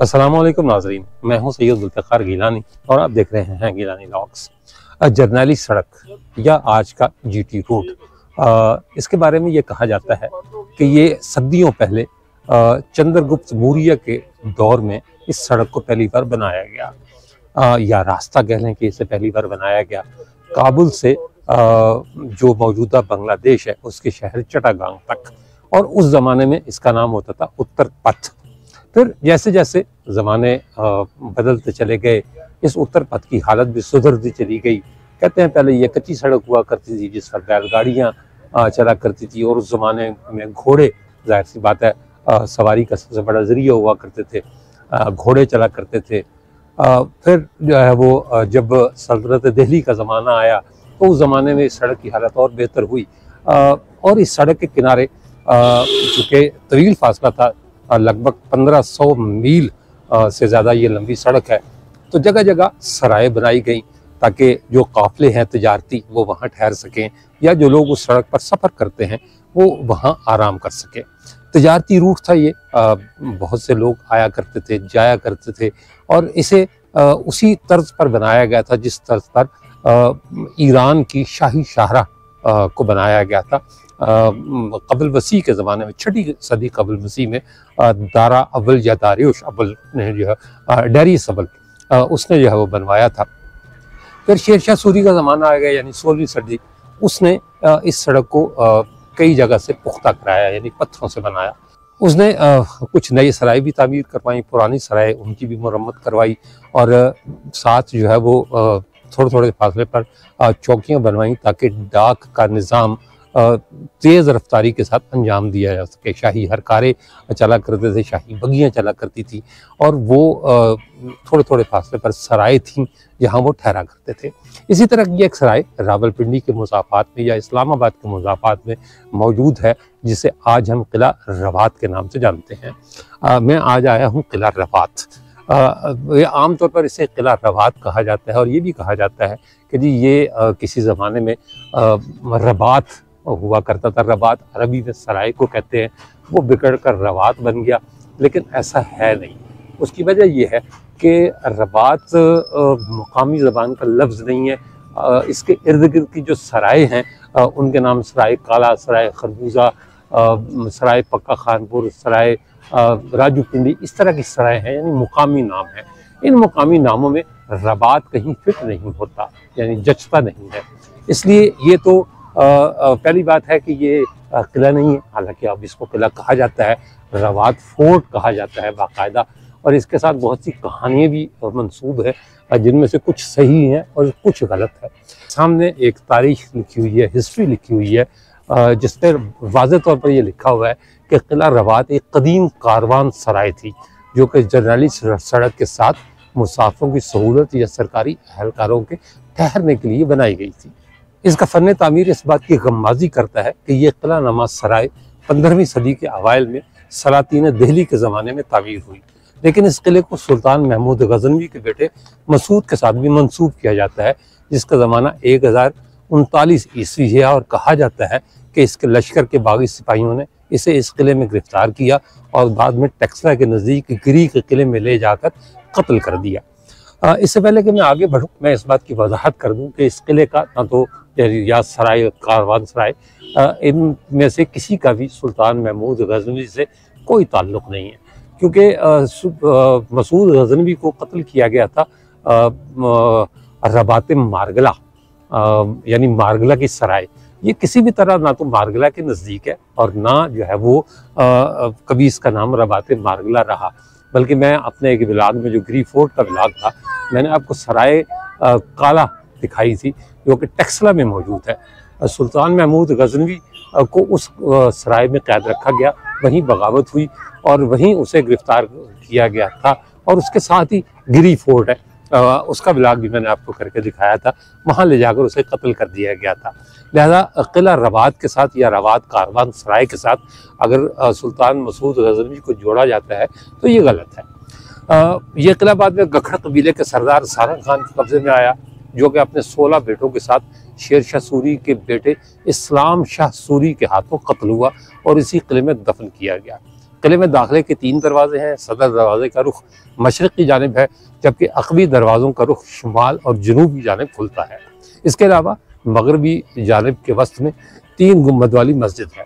अस्सलाम वालेकुम नाज़रीन, मैं हूं सैयद जुल्फ़िकार गिलानी और आप देख रहे हैं गिलानी व्लॉग्स। जरनैली सड़क या आज का जीटी रोड, इसके बारे में ये कहा जाता है कि ये सदियों पहले चंद्रगुप्त मौर्य के दौर में इस सड़क को पहली बार बनाया गया, या रास्ता कह लें कि इसे पहली बार बनाया गया काबुल से जो मौजूदा बांग्लादेश है उसके शहर चट्टागांग तक। और उस ज़माने में इसका नाम होता था उत्तर पथ। फिर जैसे जैसे ज़माने बदलते चले गए, इस उत्तर पथ की हालत भी सुधरती चली गई। कहते हैं पहले ये कच्ची सड़क हुआ करती थी जिस पर बैलगाड़ियाँ चला करती थी, और उस ज़माने में घोड़े, जाहिर सी बात है, सवारी का सबसे बड़ा ज़रिया हुआ करते थे, घोड़े चला करते थे। फिर जो है वो जब सल्तनत दिल्ली का ज़माना आया तो उस ज़माने में इस सड़क की हालत और बेहतर हुई, और इस सड़क के किनारे चूँकि तवील फासला था, लगभग 1500 मील से ज़्यादा ये लंबी सड़क है, तो जगह जगह सराय बनाई गई ताकि जो काफ़िले हैं तिजारती वो वहाँ ठहर सकें, या जो लोग उस सड़क पर सफ़र करते हैं वो वहाँ आराम कर सकें। तिजारती रूट था ये, बहुत से लोग आया करते थे, जाया करते थे, और इसे उसी तर्ज पर बनाया गया था जिस तर्ज पर ईरान की शाही शाहरा को बनाया गया था। कबल वसी के ज़माने में, 6वीं सदी कबल वसी में, दारा अव्वल या दारियुश अव्वल ने जो है, डारियस अव्वल, उसने जो है वो बनवाया था। फिर शेरशाह सूरी का ज़माना आ गया, यानी 16वीं सदी, उसने इस सड़क को कई जगह से पुख्ता कराया, यानी पत्थरों से बनाया। उसने कुछ नई सराय भी तामीर करवाई, पुरानी सराय उनकी भी मरम्मत करवाई, और साथ जो है वो थोड़े थोड़े फासले पर चौकियाँ बनवाई ताकि डाक का निज़ाम तेज़ रफ्तारी के साथ अंजाम दिया जा सके। शाही हरकारे चला करते थे, शाही बगियाँ चला करती थी, और वो थोड़े थोड़े फासले पर सराय थीं जहाँ वो ठहरा करते थे। इसी तरह की एक सराय रावलपिंडी के मुज़ाफ़ात में या इस्लामाबाद के मुज़ाफ़ात में मौजूद है, जिसे आज हम किला रवात के नाम से जानते हैं। मैं आज आया हूँ किला रवात। ये आम तौर पर इसे किला रवात कहा जाता है, और ये भी कहा जाता है कि जी ये किसी ज़माने में रबात हुआ करता था। रबात अरबी में सराय को कहते हैं, वो बिगड़ कर रवात बन गया, लेकिन ऐसा है नहीं। उसकी वजह यह है कि रबात मुकामी ज़बान का लफ्ज़ नहीं है। इसके इर्द गिर्द की जो सराय हैं उनके नाम सराय काला, सराय खरबूजा, सराय पक्का खानपुर, सराय राजू पिंडी, इस तरह की सराय हैं, यानी मुकामी नाम है। इन मुकामी नामों में रबात कहीं फिट नहीं होता, यानी जचता नहीं है। इसलिए ये तो पहली बात है कि ये किला नहीं है, हालांकि अब इसको किला कहा जाता है, रवात फोर्ट कहा जाता है बाकायदा, और इसके साथ बहुत सी कहानियाँ भी मंसूब है, जिनमें से कुछ सही हैं और कुछ गलत है। सामने एक तारीख लिखी हुई है, हिस्ट्री लिखी हुई है, जिस पर वाज़ेह तौर पर यह लिखा हुआ है कि किला रवात एक कदीम कारवान सराय थी, जो कि जरनैली सड़क के साथ मुसाफिरों की सहूलत या सरकारी एहलकारों के ठहरने के लिए बनाई गई थी। इसका फ़न तामीर इस बात की गम्माज़ी करता है कि यह किला नमा सराय 15वीं सदी के अवाइल में सलातीन दिल्ली के ज़माने में तामीर हुई, लेकिन इस किले को सुल्तान महमूद गज़नवी के बेटे मसूद के साथ भी मंसूब किया जाता है, जिसका ज़माना 1039 ईस्वी है, और कहा जाता है कि इसके लश्कर के बागी सिपाहियों ने इसे इस किले में गिरफ्तार किया और बाद में टेक्सला के नज़दीक गिरी के किले में ले जाकर कत्ल कर दिया। इससे पहले कि मैं आगे बढ़ूँ, मैं इस बात की वजाहत कर दूँ कि इस किले का ना तो या सराय कारवान सराय, इनमें से किसी का भी सुल्तान महमूद गज़नवी से कोई ताल्लुक़ नहीं है, क्योंकि मसूद गज़नवी को कत्ल किया गया था रबात मारगला, यानी मारगला की सराय। ये किसी भी तरह ना तो मारगला के नज़दीक है और ना जो है वो कभी इसका नाम रबात मारगला रहा, बल्कि मैं अपने एक व्लॉग में, जो ग्री फोर्ट का व्लॉग था, मैंने आपको सराय काला दिखाई थी जो कि टेक्सला में मौजूद है। सुल्तान महमूद गज़नवी को उस सराय में कैद रखा गया, वहीं बगावत हुई और वहीं उसे गिरफ्तार किया गया था, और उसके साथ ही गिरी फोर्ट है, उसका व्लॉग भी मैंने आपको करके दिखाया था, वहाँ ले जाकर उसे कत्ल कर दिया गया था। लिहाजा किला रवात के साथ या रवात कारवान सराय के साथ अगर सुल्तान मसूद गज़नवी को जोड़ा जाता है तो ये गलत है। ये किला बाद में गखड़ कबीले के सरदार सारंग खान के कब्जे में आया, जो कि अपने 16 बेटों के साथ शेर शाह सूरी के बेटे इस्लाम शाह सूरी के हाथों कत्ल हुआ और इसी किले में दफन किया गया। किले में दाखिले के 3 दरवाजे हैं। सदर दरवाजे का रुख मशरक़ की जानिब है, जबकि अक़बी दरवाज़ों का रुख शुमाल और जनूब की जानिब खुलता है। इसके अलावा मगरबी जानिब के वस्त में 3 गुंबद वाली मस्जिद है।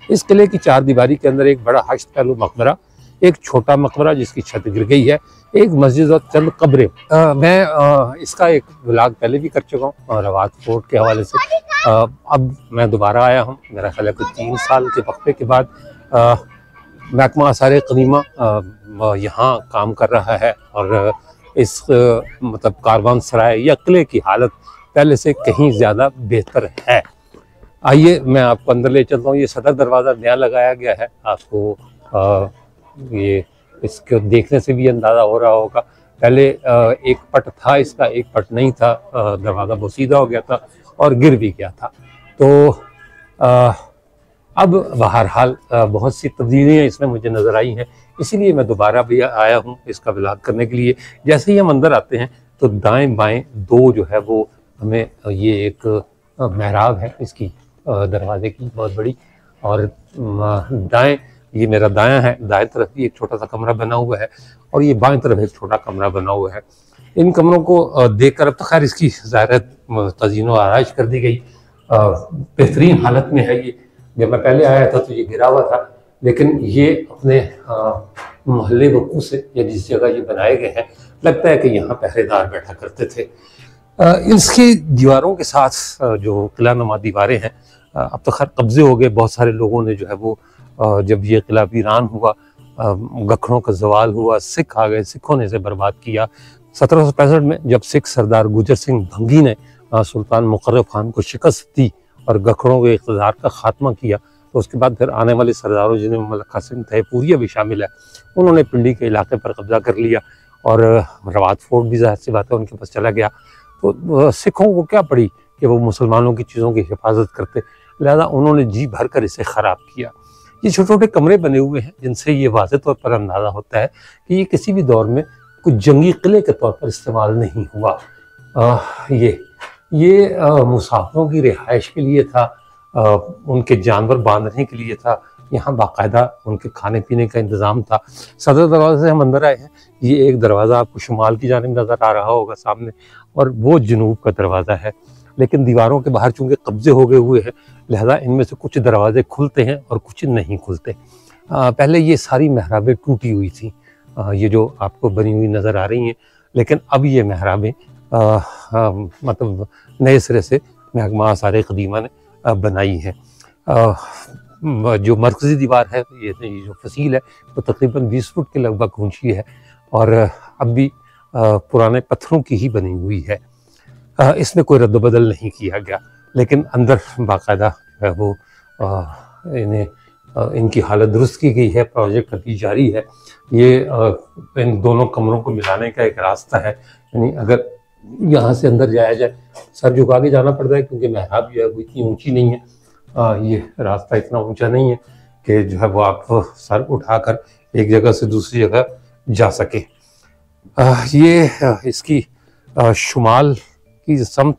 इस किले की 4 दीवारी के अंदर एक बड़ा हश्त पहलू मकबरा, एक छोटा मकबरा जिसकी छत गिर गई है, एक मस्जिद और चंद कब्रें। मैं इसका एक व्लॉग पहले भी कर चुका हूँ रवात फोर्ट के हवाले से। अब मैं दोबारा आया हूँ, मेरा ख्याल है कि 3 साल के वक्फे के बाद महकमा आसार क़दीमा यहाँ काम कर रहा है और इस मतलब कारवान सराय या किले की हालत पहले से कहीं ज़्यादा बेहतर है। आइए मैं आपको अंदर ले चलता हूँ। ये सदर दरवाज़ा नया लगाया गया है, आपको ये इसको देखने से भी अंदाज़ा हो रहा होगा। पहले एक पट था इसका, एक पट नहीं था, दरवाज़ा बोसीदा हो गया था और गिर भी गया था। तो अब बहरहाल बहुत सी तब्दीलियाँ इसमें मुझे नज़र आई हैं, इसीलिए मैं दोबारा भी आया हूँ इसका व्लॉग करने के लिए। जैसे ही हम अंदर आते हैं तो दाएं बाएं 2 जो है वो हमें ये एक महराब है इसकी दरवाजे की बहुत बड़ी, और दाएं ये मेरा दायां है, दाएं तरफ भी एक छोटा सा कमरा बना हुआ है और ये बाएं तरफ एक छोटा कमरा बना हुआ है। इन कमरों को देखकर अब तो खैर इसकी ज़ाहिर तज़ीन व आराइश कर दी गई, बेहतरीन हालत में है ये। जब मैं पहले आया था तो ये गिरा हुआ था, लेकिन ये अपने मोहल्ले वकू से या जिस जगह ये बनाए गए हैं लगता है कि यहाँ पहरेदार बैठा करते थे। इसकी दीवारों के साथ जो किला नुमा दीवारें हैं अब तो खैर कब्जे हो गए, बहुत सारे लोगों ने जो है वो जब ये किला वीरान हुआ, गखड़ों का जवाल हुआ, सिख आ गए, सिखों ने इसे बर्बाद किया। 1765 में जब सिख सरदार गुजर सिंह भंगी ने सुल्तान मुकर्रब खान को शिकस्त दी और गखड़ों के इक़्तिदार का खात्मा किया, तो उसके बाद फिर आने वाले सरदारों जिनमें मलिक कासिम तैयपुरिया भी शामिल है, उन्होंने पिंडी के इलाके पर कब्जा कर लिया और रवात फोर्ट भी ज़ाहिर सी बात है उनके पास चला गया। तो सिखों को क्या पड़ी कि वो मुसलमानों की चीज़ों की हिफाजत करते, लिहाजा उन्होंने जी भर कर इसे ख़राब किया। ये छोटे छोटे कमरे बने हुए हैं जिनसे ये वाज़ेह तौर पर अंदाज़ा होता है कि ये किसी भी दौर में कुछ जंगी किले के तौर पर इस्तेमाल नहीं हुआ। ये मुसाफिरों की रिहाइश के लिए था, उनके जानवर बांधने के लिए था, यहाँ बाकायदा उनके खाने पीने का इंतज़ाम था। सदर दरवाजे से हम अंदर आए हैं, ये एक दरवाज़ा आपको शुमाल की जानिब नज़र आ रहा होगा सामने, और वो जनूब का दरवाज़ा है। लेकिन दीवारों के बाहर चूँकि कब्जे हो गए हुए हैं, लिहाजा इनमें से कुछ दरवाजे खुलते हैं और कुछ नहीं खुलते। पहले ये सारी महराबें टूटी हुई थी, ये जो आपको बनी हुई नज़र आ रही हैं, लेकिन अब ये महराबें मतलब नए सिरे से महकमा आसार क़दीमा ने बनाई है। जो मरकज़ी दीवार है ये जो फसील है वो तकरीबन 20 फुट के लगभग ऊंची है और अब भी पुराने पत्थरों की ही बनी हुई है। इसमें कोई रद्द-बदल नहीं किया गया, लेकिन अंदर बाकायदा जो है वो इनकी हालत दुरुस्त की गई है, प्रोजेक्ट अभी जारी है। ये इन दोनों कमरों को मिलाने का एक रास्ता है, यानी अगर यहाँ से अंदर जाया जाए सर झुका के जाना पड़ता है क्योंकि महराब जो है वो इतनी ऊंची नहीं है, ये रास्ता इतना ऊंचा नहीं है कि जो है वो आप सर उठाकर एक जगह से दूसरी जगह जा सके। ये इसकी शुमाल की समत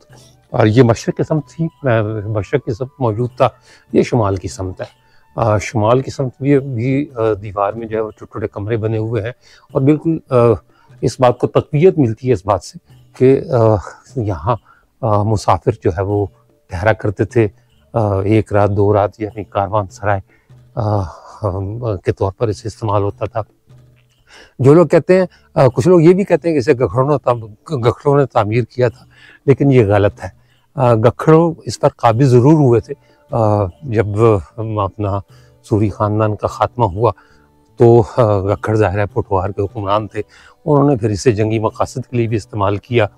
और ये मशरक़ की समत थी, मशरक़ की समत मौजूद था, ये शुमाल की समत है। शुमाल की समत भी दीवार में जो है वो छोटे छोटे कमरे बने हुए हैं और बिल्कुल इस बात को तक़वियत मिलती है इस बात से कि यहाँ मुसाफिर जो है वो ठहरा करते थे 1 रात 2 रात, यानी कारवान सराय के तौर पर इसे इस्तेमाल होता था। जो लोग कहते हैं, कुछ लोग ये भी कहते हैं कि इसे गखड़ों ने तामीर किया था, लेकिन ये गलत है। गखड़ों इस पर काबिज ज़रूर हुए थे। जब अपना सूरी ख़ानदान का ख़ात्मा हुआ तो गखड़ ज़ाहिर है पोठवार के हुक्मरान थे, उन्होंने फिर इसे जंगी मकासद के लिए भी इस्तेमाल किया।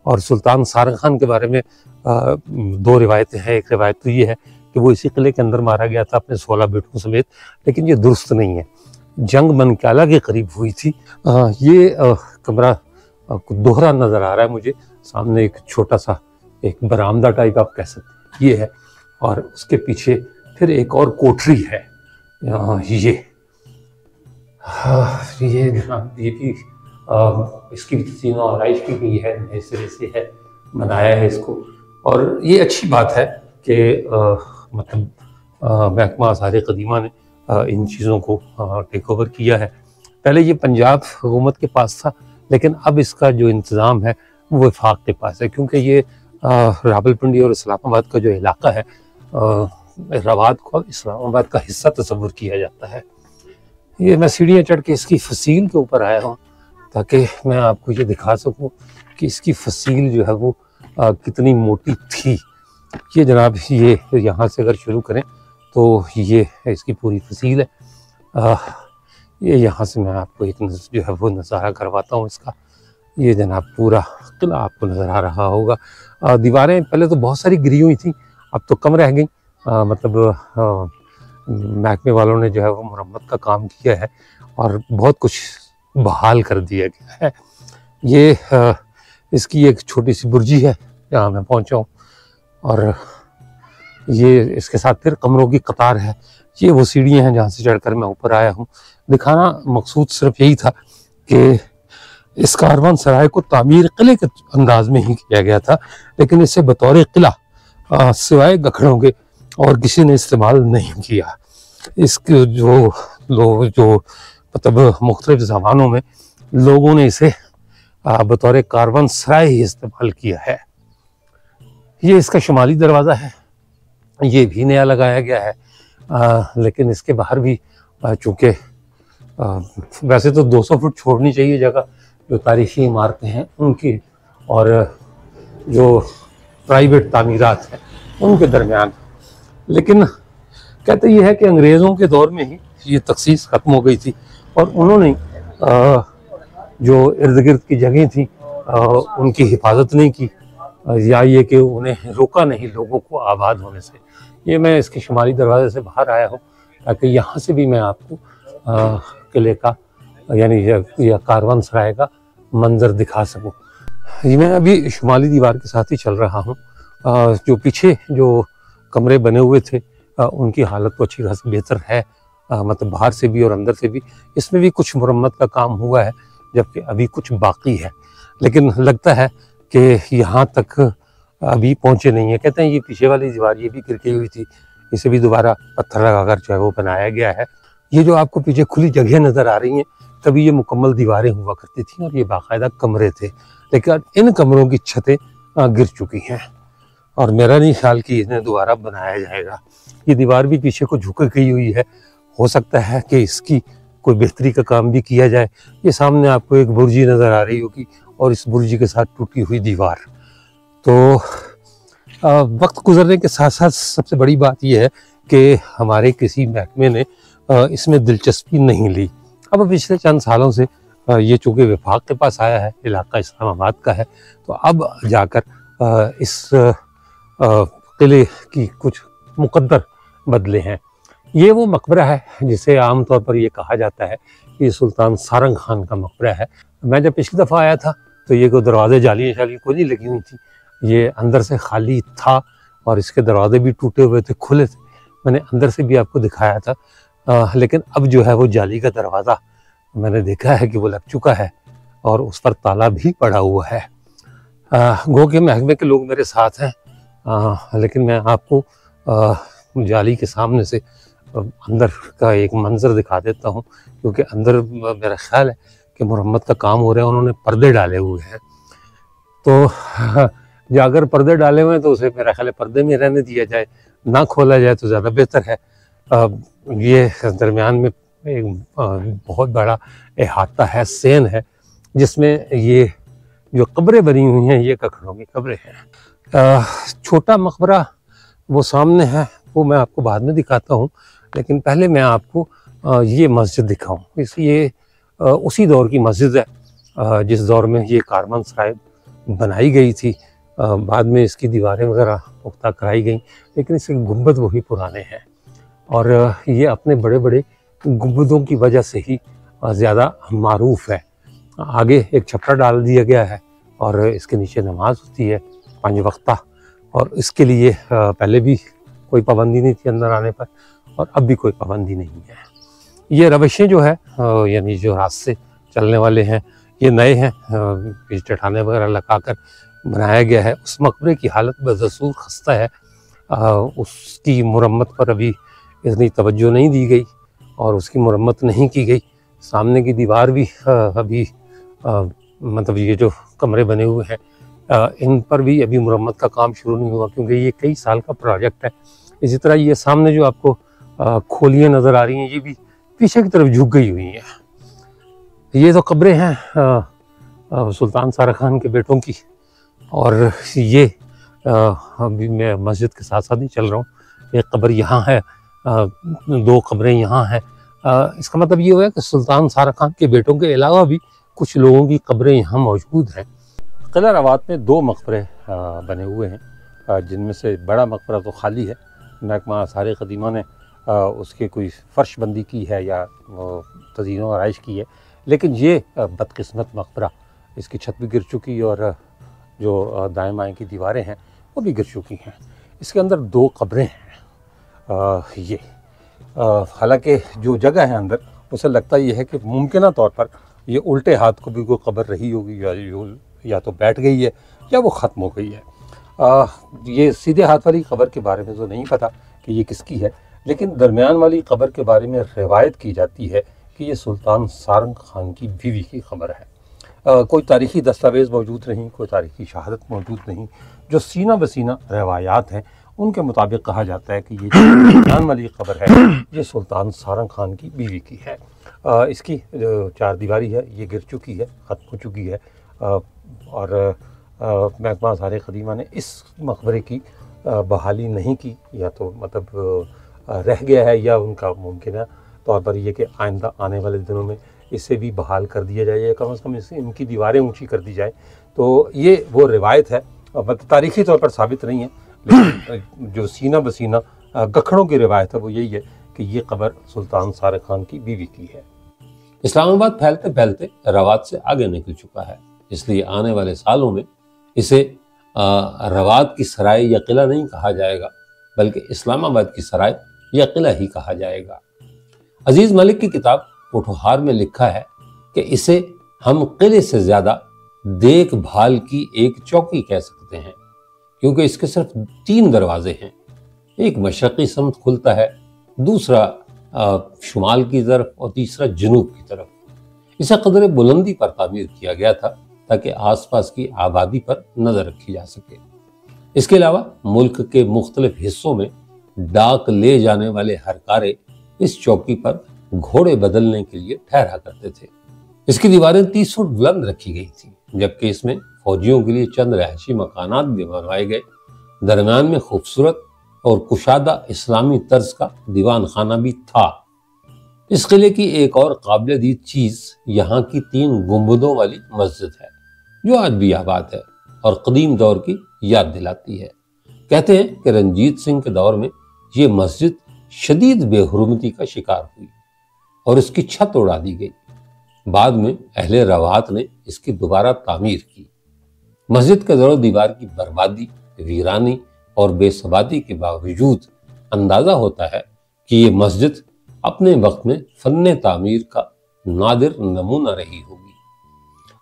और सुल्तान सारंग खान के बारे में 2 रिवायतें हैं। एक रिवायत तो ये है कि वो इसी किले के अंदर मारा गया था अपने 16 बेटों समेत, लेकिन ये दुरुस्त नहीं है। जंग मनकाला के करीब हुई थी। ये कमरा दोहरा नज़र आ रहा है मुझे, सामने एक छोटा सा एक बरामदा टाइप आप कह सकते हैं ये है, और उसके पीछे फिर एक और कोठरी है। ये भी इसकी तीनों आराइश की गई है, नए सिरे से है बनाया है इसको। और ये अच्छी बात है कि मतलब महकमा आसार कदीमा ने इन चीज़ों को टेक ओवर किया है। पहले ये पंजाब हुकूमत के पास था, लेकिन अब इसका जो इंतज़ाम है वो वफाक के पास है, क्योंकि ये रावलपिंडी और इस्लामाबाद का जो इलाका है, रवाद को इस्लामाबाद का हिस्सा तस्वुर किया जाता है। ये मैं सीढ़ियाँ चढ़ के इसकी फसील के ऊपर आया हूँ ताकि मैं आपको ये दिखा सकूँ कि इसकी फसील जो है वो कितनी मोटी थी। ये जनाब, ये यहाँ से अगर शुरू करें तो ये इसकी पूरी फसील है। ये यहाँ से मैं आपको एक जो है वो नज़ारा करवाता हूँ इसका। ये जनाब पूरा किला आपको नज़र आ रहा होगा। दीवारें पहले तो बहुत सारी गिरी हुई थी, अब तो कम रह गई। मतलब महकमे वालों ने जो है वो मरम्मत का काम किया है और बहुत कुछ बहाल कर दिया गया है। ये इसकी एक छोटी सी बुर्जी है जहाँ मैं पहुँचा हूँ, और ये इसके साथ फिर कमरों की कतार है। ये वो सीढ़ियाँ हैं जहाँ से चढ़कर मैं ऊपर आया हूँ। दिखाना मकसूद सिर्फ यही था कि इस कारवान सराय को तामीर किले के अंदाज में ही किया गया था, लेकिन इसे बतौर किला सिवाय गखड़ों के और किसी ने इस्तेमाल नहीं किया। इसके जो मतलब मुख्तलिफ ज़मानों में लोगों ने इसे बतौर कारवान सराय ही इस्तेमाल किया है। ये इसका शुमाली दरवाज़ा है, ये भी नया लगाया गया है। लेकिन इसके बाहर भी चूँकि वैसे तो 200 फुट छोड़नी चाहिए जगह जो तारीखी इमारतें हैं उनकी और जो प्राइवेट तामीरात हैं उनके दरमियान, लेकिन कहते ये है कि अंग्रेज़ों के दौर में ही ये तखसीस ख़त्म हो गई थी और उन्होंने जो इर्द गिर्द की जगह थी उनकी हिफाजत नहीं की, या ये कि उन्हें रोका नहीं लोगों को आबाद होने से। ये मैं इसके शुमाली दरवाजे से बाहर आया हूँ ताकि यहाँ से भी मैं आपको किले का यानी या कारवान सराय का मंजर दिखा सकूँ। ये मैं अभी शुमाली दीवार के साथ ही चल रहा हूँ। जो पीछे जो कमरे बने हुए थे उनकी हालत तो अच्छी खासी बेहतर है, मतलब बाहर से भी और अंदर से भी। इसमें भी कुछ मुरम्मत का काम हुआ है, जबकि अभी कुछ बाकी है, लेकिन लगता है कि यहाँ तक अभी पहुँचे नहीं है। कहते हैं ये पीछे वाली दीवार ये भी गिरकी हुई थी, इसे भी दोबारा पत्थर लगाकर जो है वो बनाया गया है। ये जो आपको पीछे खुली जगह नज़र आ रही हैं, तभी ये मुकम्मल दीवारें हुआ करती थी और ये बाकायदा कमरे थे, लेकिन इन कमरों की छतें गिर चुकी हैं और मेरा नहीं ख्याल कि इन्हें दोबारा बनाया जाएगा। ये दीवार भी पीछे को झुक गई हुई है, हो सकता है कि इसकी कोई बेहतरी का काम भी किया जाए। ये सामने आपको एक बुर्जी नज़र आ रही होगी और इस बुर्जी के साथ टूटी हुई दीवार। तो वक्त गुजरने के साथ साथ सबसे बड़ी बात यह है कि हमारे किसी महकमे ने इसमें दिलचस्पी नहीं ली। अब पिछले चंद सालों से ये चूँकि विभाग के पास आया है, इलाका इस्लामाबाद का है, तो अब जाकर इस किले की कुछ मुकद्दर बदले हैं। ये वो मकबरा है जिसे आम तौर पर ये कहा जाता है कि सुल्तान सारंग खान का मकबरा है। मैं जब पिछली दफ़ा आया था तो ये कोई दरवाजे जालियाँ शालियाँ कोई नहीं लगी हुई थी, ये अंदर से खाली था और इसके दरवाजे भी टूटे हुए थे, खुले थे। मैंने अंदर से भी आपको दिखाया था, लेकिन अब जो है वो जाली का दरवाज़ा मैंने देखा है कि वो लग चुका है और उस पर ताला भी पड़ा हुआ है। गो के महकमे के लोग मेरे साथ हैं, लेकिन मैं आपको जाली के सामने से अंदर का एक मंजर दिखा देता हूँ, क्योंकि अंदर मेरा ख्याल है कि मुरम्मत का काम हो रहा है, उन्होंने पर्दे डाले हुए हैं। तो जो अगर पर्दे डाले हुए हैं तो उसे मेरा ख्याल है पर्दे में रहने दिया जाए, ना खोला जाए तो ज़्यादा बेहतर है। ये दरमियान में एक बहुत बड़ा अहाता है, सेन है, जिसमें ये जो कब्रें बनी हुई हैं ये कखड़ों की कब्रें हैं। छोटा मकबरा वो सामने है, वो मैं आपको बाद में दिखाता हूँ, लेकिन पहले मैं आपको ये मस्जिद दिखाऊँ। ये उसी दौर की मस्जिद है जिस दौर में ये कारवान सराय बनाई गई थी। बाद में इसकी दीवारें वगैरह पुख्ता कराई गई, लेकिन इसके गुंबद वही पुराने हैं और ये अपने बड़े बड़े गुंबदों की वजह से ही ज़्यादा मारूफ है। आगे एक छप्पर डाल दिया गया है और इसके नीचे नमाज होती है 5 वक्ता, और इसके लिए पहले भी कोई पाबंदी नहीं थी अंदर आने पर और अब भी कोई पाबंदी नहीं है। ये रवशें जो है यानी जो रास्ते चलने वाले हैं ये नए हैं, चट्टाने वगैरह लगाकर बनाया गया है। उस मकबरे की हालत बदसूर खस्ता है, उसकी मुरम्मत पर अभी इतनी तवज्जो नहीं दी गई और उसकी मुरम्मत नहीं की गई। सामने की दीवार भी अभी मतलब ये जो कमरे बने हुए हैं इन पर भी अभी मुरम्मत का काम शुरू नहीं हुआ, क्योंकि ये कई साल का प्रोजेक्ट है। इसी तरह ये सामने जो आपको खोलियाँ नज़र आ रही हैं, ये भी पीछे की तरफ झुक गई हुई हैं। ये तो कब्रें हैं सुल्तान सारा खान के बेटों की, और ये अभी मैं मस्जिद के साथ साथ ही चल रहा हूँ। एक कब्र यहाँ है, दो कब्रें यहाँ हैं। इसका मतलब ये हुआ कि सुल्तान सारा खान के बेटों के अलावा भी कुछ लोगों की कब्रें यहाँ मौजूद हैं। किला रवात में दो मकबरे बने हुए हैं, जिनमें से बड़ा मकबरा तो खाली है। महकमा आसार क़दीमा ने उसकी कोई फ़र्श बंदी की है या तज़ीन व आराइश की है, लेकिन ये बदकिस्मत मकबरा, इसकी छत भी गिर चुकी और जो दाएं बाएं की दीवारें हैं वो भी गिर चुकी हैं। इसके अंदर दो कब्रें हैं। ये हालांकि जो जगह है अंदर, उसे लगता ये है कि मुमकिन तौर पर ये उल्टे हाथ को भी कोई कब्र रही होगी, या तो बैठ गई है या वो ख़त्म हो गई है। ये सीधे हाथ वाली कब्र के बारे में तो नहीं पता कि ये किसकी है, लेकिन दरमियान वाली कब्र के बारे में रिवायत की जाती है कि ये सुल्तान सारंग खान की बीवी की खबर है। कोई तारीख़ी दस्तावेज़ मौजूद नहीं, कोई तारीख़ी शहादत मौजूद नहीं। जो सीना बसीना रवायात हैं उनके मुताबिक कहा जाता है कि ये जो दरमियान वाली कब्र है ये सुल्तान सारंग खान की बीवी की है। इसकी जो चार दीवारी है ये गिर चुकी है, ख़त्म हो चुकी है, और महकमा आसार क़दीमा ने इस मकबरे की बहाली नहीं की, या तो मतलब रह गया है, या उनका मुमकिन तौर पर यह कि आइंदा आने वाले दिनों में इसे भी बहाल कर दिया जाए, या कम से कम इनकी दीवारें ऊंची कर दी जाए। तो ये वो रिवायत है, मतलब तारीख़ी तौर पर साबित नहीं है, लेकिन जो सीना बसीना गखड़ों की रिवायत है वो यही है कि ये कब्र सुल्तान सारंग खान की बीवी की है। इस्लामाबाद फैलते फैलते रवात से आगे निकल चुका है, इसलिए आने वाले सालों में इसे रवात की सराय या किला नहीं कहा जाएगा, बल्कि इस्लामाबाद की सराय या किला ही कहा जाएगा। अजीज मलिक की किताब पुठोहार में लिखा है कि इसे हम किले से ज्यादा देखभाल की एक चौकी कह सकते हैं, क्योंकि इसके सिर्फ 3 दरवाजे हैं। एक मशरक़ी समत खुलता है, दूसरा शुमाल की तरफ और तीसरा जनूब की तरफ। इसे कदर बुलंदी पर तामीर किया गया था ताकि आसपास की आबादी पर नजर रखी जा सके। इसके अलावा मुल्क के मुख्तलिफ हिस्सों में डाक ले जाने वाले हरकारे इस चौकी पर घोड़े बदलने के लिए ठहरा करते थे। इसकी दीवारें 30 फुट बुलंद रखी गई थी, जबकि इसमें फौजियों के लिए चंद रहायशी मकानात भी बनवाए गए। दरमियान में खूबसूरत और कुशादा इस्लामी तर्ज का दीवान खाना भी था। इस किले की एक और काबिल दीद चीज यहाँ की 3 गुंबदों वाली मस्जिद है, जो आज भी आबाद है और कदीम दौर की याद दिलाती है। कहते हैं कि रंजीत सिंह के दौर में ये मस्जिद शदीद बेहुरमती का शिकार हुई और इसकी छत उड़ा दी गई। बाद में अहले रवात ने इसकी दोबारा तामीर की। मस्जिद के जरो दीवार की बर्बादी, वीरानी और बेसबादी के बावजूद अंदाजा होता है कि ये मस्जिद अपने वक्त में फन्ने तामीर का नादिर नमूना रही होगी।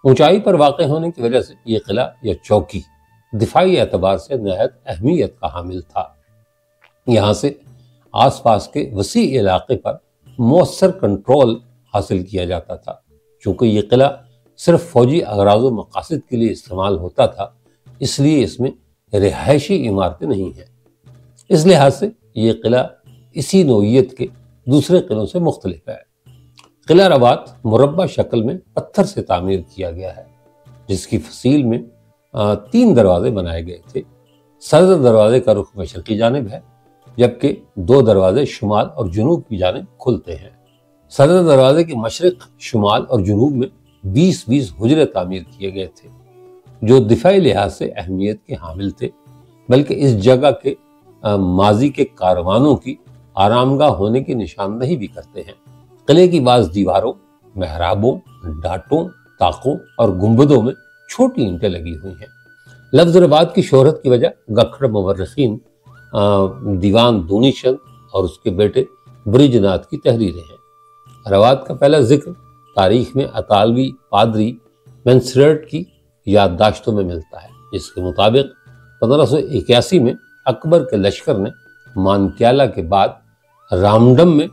ऊंचाई पर वाक़ होने की वजह से ये किला या चौकी दिफाई एतबार से नहायत अहमियत का हामिल था। यहाँ से आसपास के वसी इलाके पर मौसर कंट्रोल हासिल किया जाता था। चूँकि ये किला सिर्फ फौजी अगराज़ व मकासद के लिए इस्तेमाल होता था, इसलिए इसमें रिहायशी इमारतें नहीं हैं। इस लिहाज से ये किला इसी नौइयत के दूसरे किलों से मुख्तलिफ है। किला रवात मुरब्बा शक्ल में पत्थर से तामीर किया गया है, जिसकी फसील में 3 दरवाजे बनाए गए थे। सदर दरवाजे का रुख मशरक़ी जानिब है, जबकि 2 दरवाजे शुमाल और जुनूब की जानिब खुलते हैं। सदर दरवाजे के मशरिक, शुमाल और जुनूब में 20-20 हुजरे तामीर किए गए थे, जो दिफाई लिहाज से अहमियत के हामिल थे, बल्कि इस जगह के माजी के कारवानों की आरामगाह होने की निशानदही भी करते हैं। किले की बाज़ दीवारों, महराबों, डाटों, ताकों और गुंबदों में छोटी ईंटें लगी हुई हैं। लफ्ज़ रवात की शोहरत की वजह गखड़ मुवर्रिखीन दीवान दूनीचंद और उसके बेटे ब्रिजनाथ की तहरीरें हैं। रवात का पहला जिक्र तारीख में अतालवी पादरी मेंसरेट की याददाश्तों में मिलता है, जिसके मुताबिक 1581 में अकबर के लश्कर ने मानक्याला के बाद रामडम में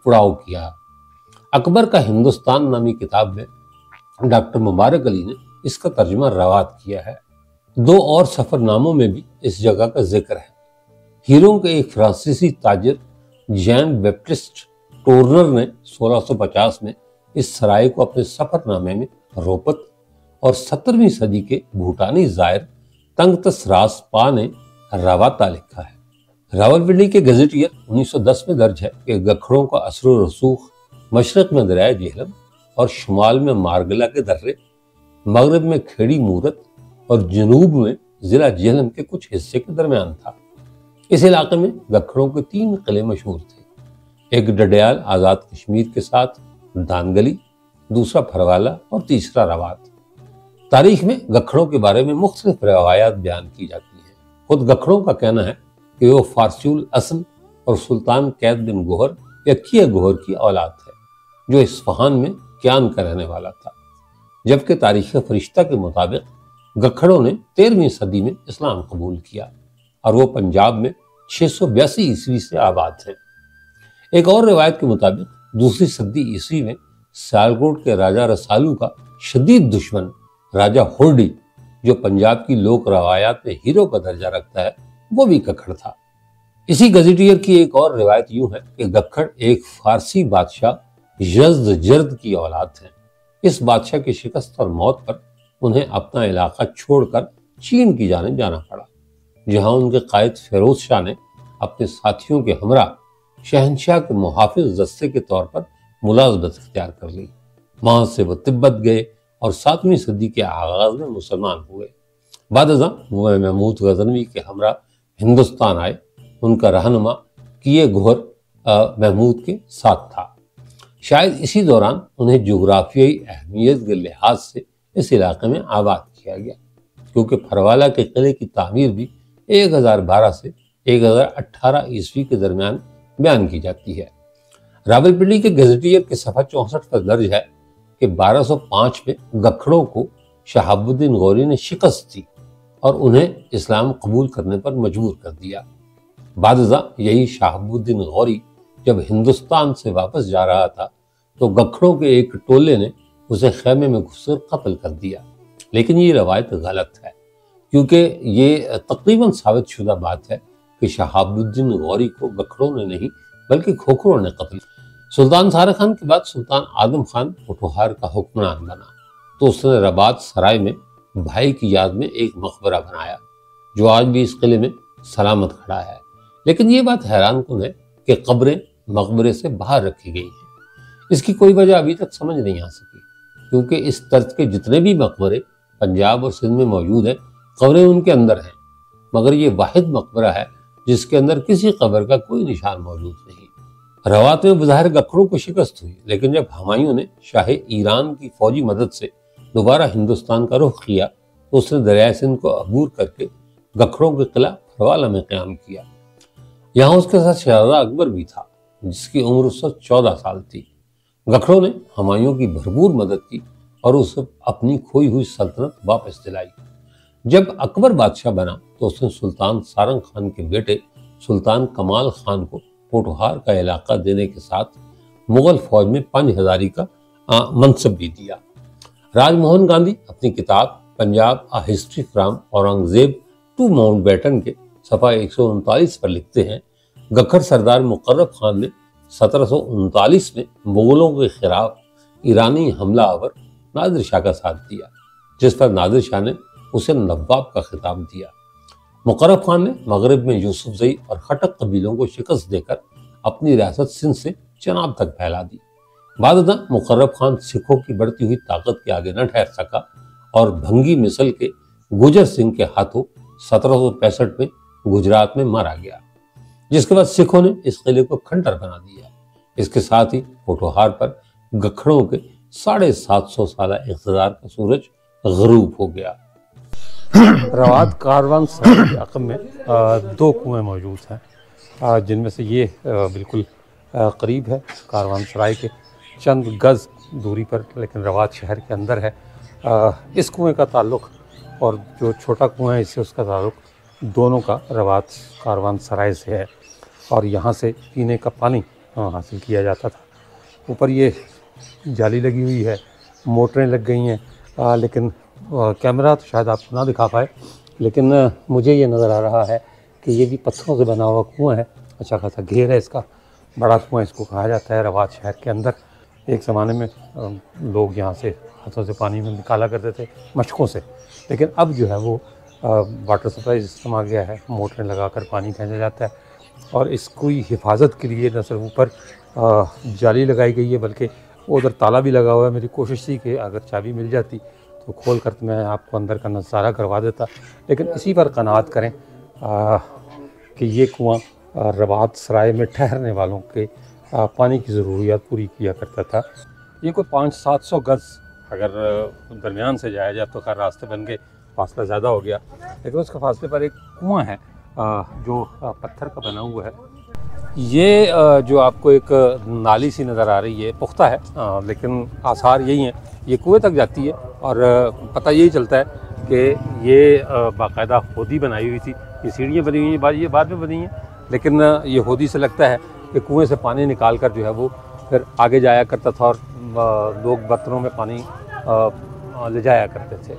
पड़ाव किया। अकबर का हिंदुस्तान नामी किताब में डॉक्टर मुबारक अली ने इसका तर्जुमा रवात किया है। 2 और सफरनामों में भी इस जगह का जिक्र है। हीरों के एक फ्रांसीसी ताजिर जैन बैप्टिस्ट टोर्नर ने 1650 में इस सराय को अपने सफरनामे में रोपत और 17वीं सदी के भूटानी जायर तंगतस रास पा ने रवाता लिखा है। रावलपिंडी के गजेटियर 1910 में दर्ज है कि गखड़ों का असर रसूख मशरक में दरिया झेलम और शुमाल में मारगला के दर्रे, मगरब में खेड़ी मूरत और जनूब में जिला झेलम के कुछ हिस्से के दरमियान था। इस इलाके में गखड़ों के 3 किले मशहूर थे, एक डडियाल आज़ाद कश्मीर के साथ दानगली, दूसरा फरवाला और तीसरा रवात। तारीख में गखड़ों के बारे में मुख्तलिफ रवायात बयान की जाती हैं। खुद गखड़ों का कहना है कि वो फारसूल असल और सुल्तान कैद बिन गोहर या किया गोहर की औलाद है, जो इस्फहान में क्यान का रहने वाला था। जबकि तारीख फरिश्ता के मुताबिक गखड़ों ने 13वीं सदी में इस्लाम कबूल किया और वो पंजाब में 682 ईस्वी से आबाद हैं। एक और रिवायत के मुताबिक दूसरी सदी ईस्वी में सियालकोट के राजा रसालू का शदीद दुश्मन राजा हुरडी, जो पंजाब की लोक रवायात में हीरो का दर्जा रखता है, वो भी गखड़ था। इसी गजेटियर की एक और रिवायत यूं है कि गखड़ एक फारसी बादशाह यज़्दजर्द की औलाद हैं। इस बादशाह की शिकस्त और मौत पर उन्हें अपना इलाका छोड़कर चीन की जानिब जाना पड़ा, जहां उनके कायद फिरोज शाह ने अपने साथियों के हमरा शहनशाह के मुहाफिज दस्ते के तौर पर मुलाजमत इख्तियार कर ली। वहां से वो तिब्बत गए और 7वीं सदी के आगाज में मुसलमान हुए। बादशाह महमूद गजनवी के हमरा हिंदुस्तान आए। उनका रहनुमा किए गोहर महमूद के साथ था। शायद इसी दौरान उन्हें जोग्राफियाई अहमियत के लिहाज से इस इलाके में आबाद किया गया, क्योंकि फरवाला के किले की तामीर भी 1012 से 1018 ईस्वी के दरमियान बयान की जाती है। रावलपिंडी के गजेटियर के सफ़ा 64 पर दर्ज है कि 1205 में गखड़ों को शहाबुद्दीन गौरी ने शिकस्त दी और उन्हें इस्लाम कबूल करने पर मजबूर कर दिया। बादशाह यही शहाबुद्दीन गौरी जब हिंदुस्तान से वापस जा रहा था तो गखड़ों के एक टोले ने उसे खेमे में घुसकर कत्ल कर दिया। लेकिन ये रवायत गलत है, क्योंकि ये तकरीबन साबित शुदा बात है कि शहाबुद्दीन गौरी को गखड़ों ने नहीं बल्कि खोखरों ने कत्ल। सुल्तान सारा खान के बाद सुल्तान आदम खान पोठोहार का हुक्मरान बना तो उसने रबात सराय में भाई की याद में एक मकबरा बनाया, जो आज भी इस किले में सलामत खड़ा है। लेकिन ये बात हैरान कुन है कि कब्रें मकबरे से बाहर रखी गई हैं। इसकी कोई वजह अभी तक समझ नहीं आ सकी, क्योंकि इस तर्ज के जितने भी मकबरे पंजाब और सिंध में मौजूद हैं, कब्रें उनके अंदर हैं, मगर ये वाहिद मकबरा है जिसके अंदर किसी कब्र का कोई निशान मौजूद नहीं। रवात में बज़ाहिर गखड़ों को शिकस्त हुई, लेकिन जब हुमायूं ने शाह ईरान की फौजी मदद से दोबारा हिंदुस्तान का रुख किया तो उसने दरिया सिंध को अबूर करके गखड़ों के किला फरवाला में क़याम किया। यहाँ उसके साथ शहजादा अकबर भी था, जिसकी उम्र उस वक्त 14 साल थी। गखड़ों ने हुमायूं की भरपूर मदद की और उसे अपनी खोई हुई सल्तनत वापस दिलाई। जब अकबर बादशाह बना तो उसने सुल्तान सारंग खान के बेटे सुल्तान कमाल खान को पोठोहार का इलाका देने के साथ मुगल फौज में 5000 का मनसब भी दिया। राजमोहन गांधी अपनी किताब Punjab a history from Aurangzeb to Mountbatten के सफ़ा 139 पर लिखते हैं, गखड़ सरदार मुकर्रब खान ने 1739 में मुगलों के खिलाफ ईरानी हमला आवर नादिर शाह का साथ दिया, जिस पर नादिर शाह ने उसे नवाब का खिताब दिया। मुकर्रब खान ने मगरब में यूसुफजई और खटक कबीलों को शिकस्त देकर अपनी रियासत सिंध से चनाब तक फैला दी। बादशाह मुकर्रब खान सिखों की बढ़ती हुई ताकत के आगे न ठहर सका और भंगी मिसल के गुजर सिंह के हाथों 1765 में गुजरात में मारा गया, जिसके बाद सिखों ने इस किले को खंडर बना दिया। इसके साथ ही पोठोहार पर गखड़ों के 750 साल इक़्तिदार का सूरज ग़रूब हो गया। रवात कारवान सराय के अक़ब में 2 कुएं मौजूद हैं, जिनमें से ये बिल्कुल करीब है कारवान सराय के, चंद गज़ दूरी पर, लेकिन रवात शहर के अंदर है। इस कुएं का ताल्लुक़ और जो छोटा कुआं है इससे उसका ताल्लुक़ दोनों का रवात कारवान सराय से है और यहाँ से पीने का पानी हासिल किया जाता था। ऊपर ये जाली लगी हुई है, मोटरें लग गई हैं, लेकिन कैमरा तो शायद आपको ना दिखा पाए, लेकिन मुझे ये नज़र आ रहा है कि ये भी पत्थरों से बना हुआ कुआं है। अच्छा खासा घेर है इसका, बड़ा कुआं इसको कहा जाता है। रवात शहर के अंदर एक ज़माने में लोग यहाँ से हाथों से पानी में निकाला करते थे मशकों से, लेकिन अब जो है वो वाटर सप्लाई सिस्टम आ गया है, मोटरें लगाकर पानी खींचा जाता है और इसको हिफाजत के लिए न सिर्फ ऊपर जाली लगाई गई है बल्कि उधर ताला भी लगा हुआ है। मेरी कोशिश थी कि अगर चाबी मिल जाती तो खोल कर मैं आपको अंदर का नज़ारा करवा देता, लेकिन इसी पर कनात करें कि ये कुआं रवात सराय में ठहरने वालों के पानी की ज़रूरियात पूरी किया करता था। ये कोई 500-700 गज़ अगर दरमियान से जाया जाए तो खैर रास्ते बन गए, फासला ज़्यादा हो गया, लेकिन उसके फासले पर एक कुआं है जो पत्थर का बना हुआ है। ये जो आपको एक नाली सी नज़र आ रही है, पुख्ता है लेकिन आसार यही हैं, ये कुएं तक जाती है और पता यही चलता है कि ये बाकायदा होदी बनाई हुई थी। ये सीढ़ियाँ बनी हुई हैं, ये बाद में बनी हैं, लेकिन ये होदी से लगता है कि कुएं से पानी निकाल कर जो है वो फिर आगे जाया करता था और लोग बर्तनों में पानी ले जाया करते थे।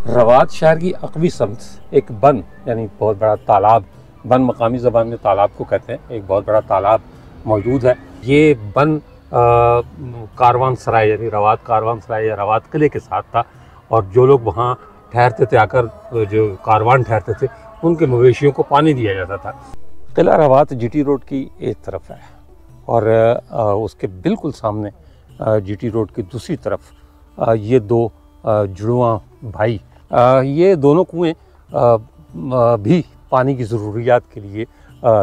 रवात शहर की अक़वी समत एक बन यानी बहुत बड़ा तालाब, बन मकामी ज़बान में तालाब को कहते हैं, एक बहुत बड़ा तालाब मौजूद है। ये बन कारवान सराय यानी रवात कारवान सराय या रवात किले के साथ था और जो लोग वहाँ ठहरते थे, आकर जो कारवान ठहरते थे, उनके मवेशियों को पानी दिया जाता था। किला रवात जीटी रोड की एक तरफ है और उसके बिल्कुल सामने जीटी रोड की दूसरी तरफ ये दो जुड़वां भाई, ये दोनों कुएं भी पानी की ज़रूरियात के लिए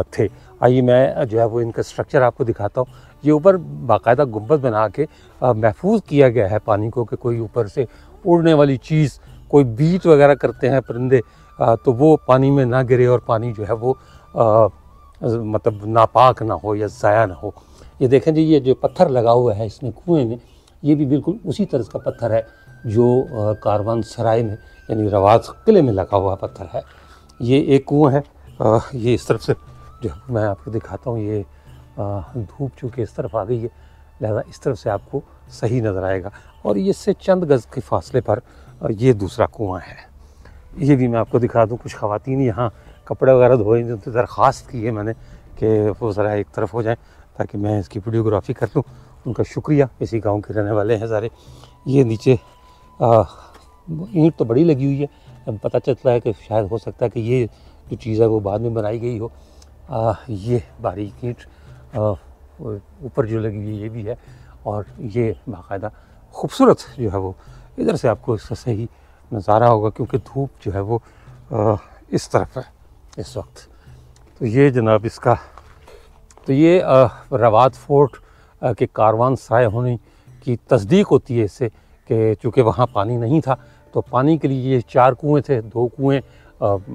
थे। आइए मैं जो है वो इनका स्ट्रक्चर आपको दिखाता हूँ। ये ऊपर बाकायदा गुंबद बना के महफूज किया गया है पानी को कि कोई ऊपर से उड़ने वाली चीज़, कोई बीट वगैरह करते हैं परिंदे, तो वो पानी में ना गिरे और पानी जो है वो मतलब नापाक ना हो या ज़ाया ना हो। ये देखें जी, ये जो पत्थर लगा हुआ है इसमें कुएं में, ये भी बिल्कुल उसी तरह का पत्थर है जो कारवान सराय में यानी रवात किले में लगा हुआ पत्थर है। ये एक कुआं है, ये इस तरफ से जो मैं आपको दिखाता हूँ, ये धूप चूँकि इस तरफ आ गई है लिहाजा इस तरफ से आपको सही नज़र आएगा और ये से चंद गज़ के फासले पर ये दूसरा कुआं है। ये भी मैं आपको दिखा दूँ। कुछ ख़वातीन यहाँ कपड़े वगैरह धोए, उनसे दरख्वास्त की है मैंने कि वो ज़रा एक तरफ हो जाएं ताकि मैं इसकी वीडियोग्राफी कर लूँ। उनका शुक्रिया, इसी गांव के रहने वाले हैं सारे। ये नीचे ईंट तो बड़ी लगी हुई है, अब पता चलता है कि शायद हो सकता है कि ये जो चीज़ है वो बाद में बनाई गई हो। ये बारीक ईंट ऊपर जो लगी हुई है ये भी है और ये बाकायदा खूबसूरत जो है वो इधर से आपको इसका सही नज़ारा होगा क्योंकि धूप जो है वो इस तरफ है इस वक्त। तो ये जनाब इसका, तो ये रवात फोर्ट के कारवान सराय होने की तस्दीक होती है इससे कि चूँकि वहाँ पानी नहीं था तो पानी के लिए ये 4 कुएँ थे, 2 कुएँ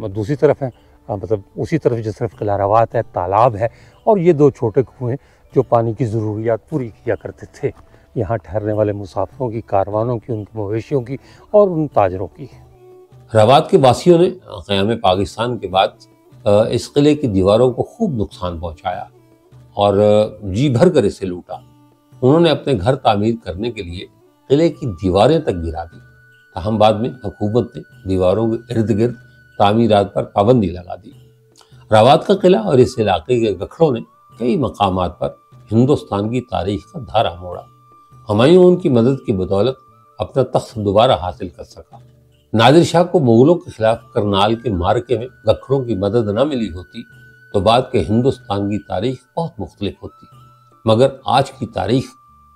दूसरी तरफ हैं, मतलब उसी तरफ जिस तरफ किला रवात है, तालाब है, और ये 2 छोटे कुएँ जो पानी की ज़रूरियात पूरी किया करते थे यहाँ ठहरने वाले मुसाफिरों की, कारवानों की, उनके मवेशियों की और उन ताजरों की। रवात के वासियों ने क़याम पाकिस्तान के बाद इस किले की दीवारों को खूब नुकसान पहुँचाया और जी भर कर इसे लूटा। उन्होंने अपने घर तामीर करने के लिए किले की दीवारें तक गिरा दी। ताहम बाद में हुकूमत ने दीवारों के इर्द गिर्द तामीरात पर पाबंदी लगा दी। रवात का किला और इस इलाके के गखड़ों ने कई मकामात पर हिंदुस्तान की तारीख का धारा मोड़ा। हुमायूं उनकी मदद की बदौलत अपना तख्त दोबारा हासिल कर सका। नादिर शाह को मुगलों के खिलाफ करनाल के मार्के में गखड़ों की मदद न मिली होती तो बाद के हिंदुस्तान की तारीख बहुत मुख्तलिफ होती, मगर आज की तारीख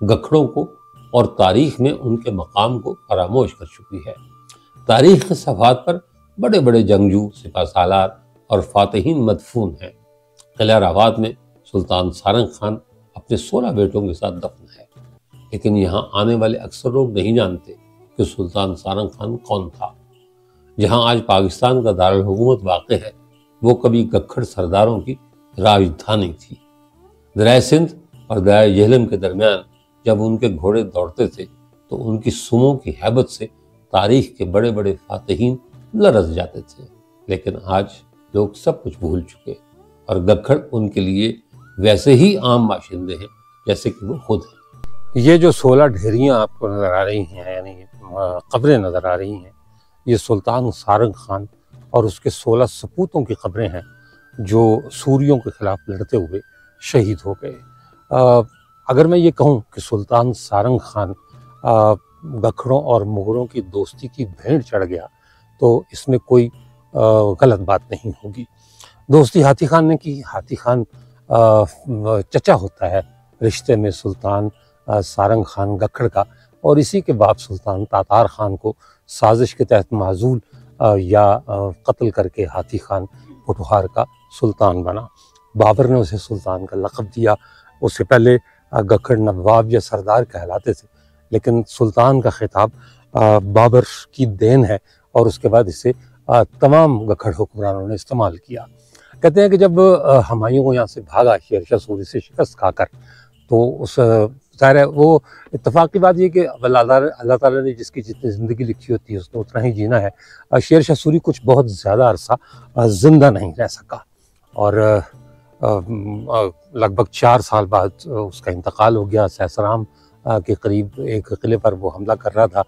गखड़ों को और तारीख में उनके मकाम को फरामोश कर चुकी है। तारीख के सफ़हात पर बड़े बड़े जंगजू, सिपाहसालार और फातहीन मदफून हैं। किला रवात में सुल्तान सारंग खान अपने 16 बेटों के साथ दफन है, लेकिन यहाँ आने वाले अक्सर लोग नहीं जानते कि सुल्तान सारंग खान कौन था। जहाँ आज पाकिस्तान का दारुल हुकूमत वाक़ है, वो कभी गखड़ सरदारों की राजधानी थी। दरिया सिंध और दरिया झेलम के दरमियान जब उनके घोड़े दौड़ते थे तो उनकी सुमों की हैबत से तारीख के बड़े बड़े फातिहीन लरस जाते थे। लेकिन आज लोग सब कुछ भूल चुके और गक्खड़ उनके लिए वैसे ही आम बाशिंदे हैं जैसे कि वो खुद हैं। ये जो 16 ढेरियाँ आपको नज़र आ रही हैं, यानी कब्रें नज़र आ रही हैं, ये सुल्तान सारंग खान और उसके 16 सपूतों की कब्रें हैं जो सूरियों के खिलाफ लड़ते हुए शहीद हो गए। अगर मैं ये कहूँ कि सुल्तान सारंग खान गखड़ों और मुगलों की दोस्ती की भेंट चढ़ गया तो इसमें कोई गलत बात नहीं होगी। दोस्ती हाथी खान ने की। हाथी खान चचा होता है रिश्ते में सुल्तान सारंग खान गखड़ का, और इसी के बाप सुल्तान तातार खान को साजिश के तहत माजूल या कत्ल करके हाथी खान पोठोहार का सुल्तान बना। बाबर ने उसे सुल्तान का लक़ब दिया। उससे पहले गखड़ नवाब या सरदार कहलाते थे, लेकिन सुल्तान का खिताब बाबर की देन है और उसके बाद इसे तमाम गखड़ हुक्मरानों ने इस्तेमाल किया। कहते हैं कि जब हुमायूं को यहाँ से भागा शेरशाह सूरी से शिकस्त खाकर, तो उस ज़ाहिर है वो इत्तेफाक की बात ये कि अल्लाह ताला ने जिसकी जितनी ज़िंदगी लिखी होती है उसने उतना ही जीना है। शेरशाह सूरी कुछ बहुत ज़्यादा अरसा ज़िंदा नहीं रह सका और लगभग 4 साल बाद उसका इंतकाल हो गया। सैसराम के करीब एक किले पर वो हमला कर रहा था,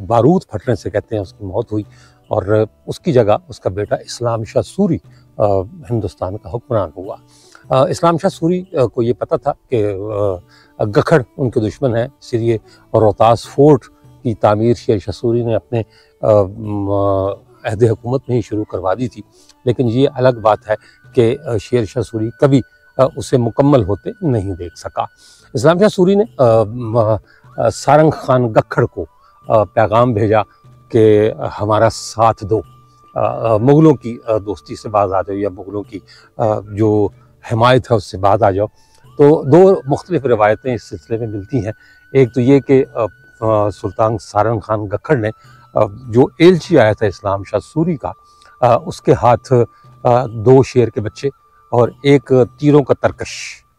बारूद फटने से कहते हैं उसकी मौत हुई और उसकी जगह उसका बेटा इस्लाम शाह सूरी हिंदुस्तान का हुक्मरान हुआ। इस्लाम शाह सूरी को ये पता था कि गखड़ उनके दुश्मन हैं, इसलिए रोहतास फोर्ट की तामीर शेरशाह सूरी ने अपने अहद हुकूमत में ही शुरू करवा दी थी। लेकिन ये अलग बात है कि शेरशाह सूरी कभी उसे मुकम्मल होते नहीं देख सका। इस्लाम शाह सूरी ने सारंग खान गखड़ को पैगाम भेजा कि हमारा साथ दो, मुग़लों की दोस्ती से बाज आ जाओ या मुग़लों की जो हिमायत है उससे बाज आ जाओ। तो 2 मुख्तलिफ रिवायतें इस सिलसिले में मिलती हैं। एक तो ये कि सुल्तान सारंग खान गखड़ ने जो एलची आया था इस्लाम शाह सूरी का, उसके हाथ 2 शेर के बच्चे और एक तीरों का तरकश,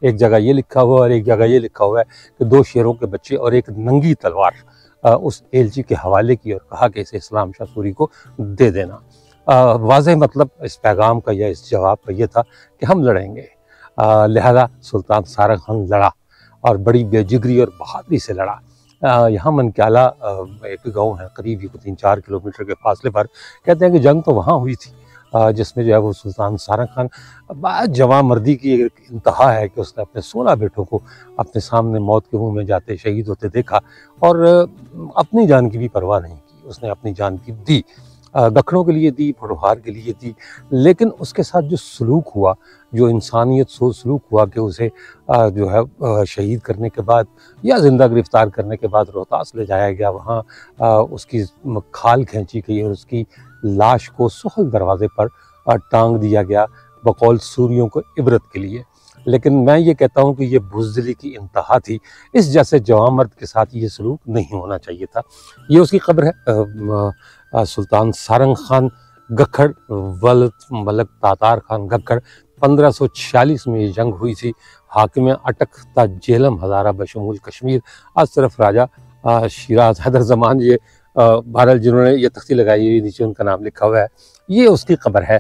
एक जगह ये लिखा हुआ और एक जगह ये लिखा हुआ है कि 2 शेरों के बच्चे और एक नंगी तलवार उस एलची के हवाले की और कहा कि इसे इस्लाम शाह सूरी को दे देना। वाज़ेह मतलब इस पैगाम का या इस जवाब का ये था कि हम लड़ेंगे। लिहाजा सुल्तान सारंग खान लड़ा और बड़ी बेजिगरी और बहादुरी से लड़ा। यहाँ मनक्याला एक गांव है करीब ही 3-4 किलोमीटर के फासले पर। कहते हैं कि जंग तो वहाँ हुई थी जिसमें जो है वो सुल्तान सारंग खान जवां मर्दी की एक इंतहा है कि उसने अपने 16 बेटों को अपने सामने मौत के मुंह में जाते शहीद होते देखा और अपनी जान की भी परवाह नहीं की। उसने अपनी जान की दी, गखड़ों के लिए दी, पोठोहार के लिए दी, लेकिन उसके साथ जो सलूक हुआ, जो इंसानियत सो सलूक हुआ कि उसे जो है शहीद करने के बाद या ज़िंदा गिरफ्तार करने के बाद रोहतास ले जाया गया, वहाँ उसकी खाल खींची गई और उसकी लाश को सुहल दरवाजे पर टांग दिया गया बकौल सूरियों को इबरत के लिए। लेकिन मैं ये कहता हूँ कि ये बुज़दिली की इंतहा थी। इस जैसे जवां मर्द के साथ ये सलूक नहीं होना चाहिए था। ये उसकी कब्र है। सुल्तान सारंग खान गखड़ वल्द मलक तातार खान गखड़। 1546 में ये जंग हुई थी। हाकिम अटक ता जेलम हज़ारा बशमूल कश्मीर। आज सिर्फ राजा शिराज हैदर जमान ये बहरहाल जिन्होंने ये तख्ती लगाई हुई, नीचे उनका नाम लिखा हुआ है, ये उसकी कब्र है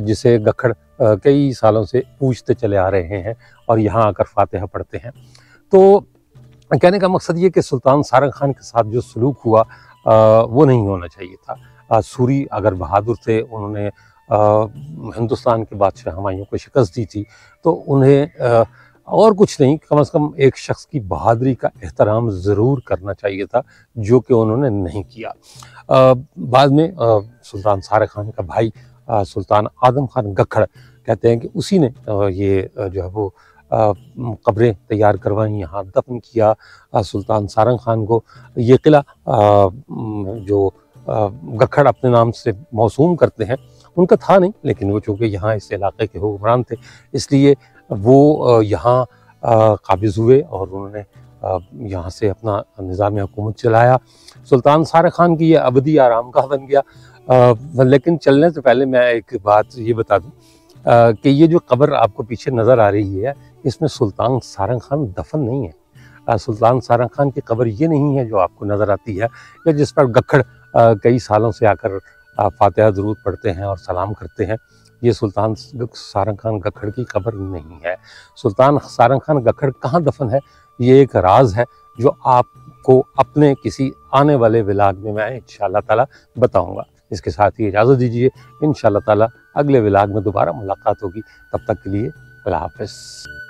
जिसे गखड़ कई सालों से पूछते चले आ रहे हैं और यहाँ आकर फातिहा पढ़ते हैं। तो कहने का मकसद ये कि सुल्तान सारंग खान के साथ जो सलूक हुआ वो नहीं होना चाहिए था। सूरी अगर बहादुर थे, उन्होंने हिंदुस्तान के बादशाह हुमायूं को शिकस्त दी थी, तो उन्हें और कुछ नहीं, कम से कम एक शख्स की बहादुरी का एहतराम ज़रूर करना चाहिए था, जो कि उन्होंने नहीं किया। बाद में सुल्तान सारंग खान का भाई सुल्तान आदम खान गखड़, कहते हैं कि उसी ने ये जो है वो कब्रें तैयार करवाई, यहाँ दफन किया सुल्तान सारंग खान को। ये किला जो गखड़ अपने नाम से मौसूम करते हैं, उनका था नहीं, लेकिन वो चूँकि यहाँ इस इलाके के हुक्मरान थे, इसलिए वो यहाँ काबिज़ हुए और उन्होंने यहाँ से अपना निज़ाम हुकूमत चलाया। सुल्तान सारंग खान की ये अबदी आरामगाह बन गया। लेकिन चलने से पहले मैं एक बात ये बता दूँ कि ये जो कब्र आपको पीछे नज़र आ रही है, इसमें सुल्तान सारंग खान दफन नहीं है। सुल्तान सारंग खान की कब्र ये नहीं है जो आपको नज़र आती है, या जिस पर गखड़ कई सालों से आकर फातिहा दुरूद पढ़ते हैं और सलाम करते हैं। ये सुल्तान सारंग खान गखड़ की कब्र नहीं है। सुल्तान सारंग खान गखड़ कहाँ दफन है, ये एक राज है जो आपको अपने किसी आने वाले व्लॉग में मैं इंशाअल्लाह ताला बताऊंगा। इसके साथ ही इजाज़त दीजिए, इंशाअल्लाह ताला अगले व्लॉग में दोबारा मुलाकात होगी। तब तक के लिए अल्लाह हाफ़िज़।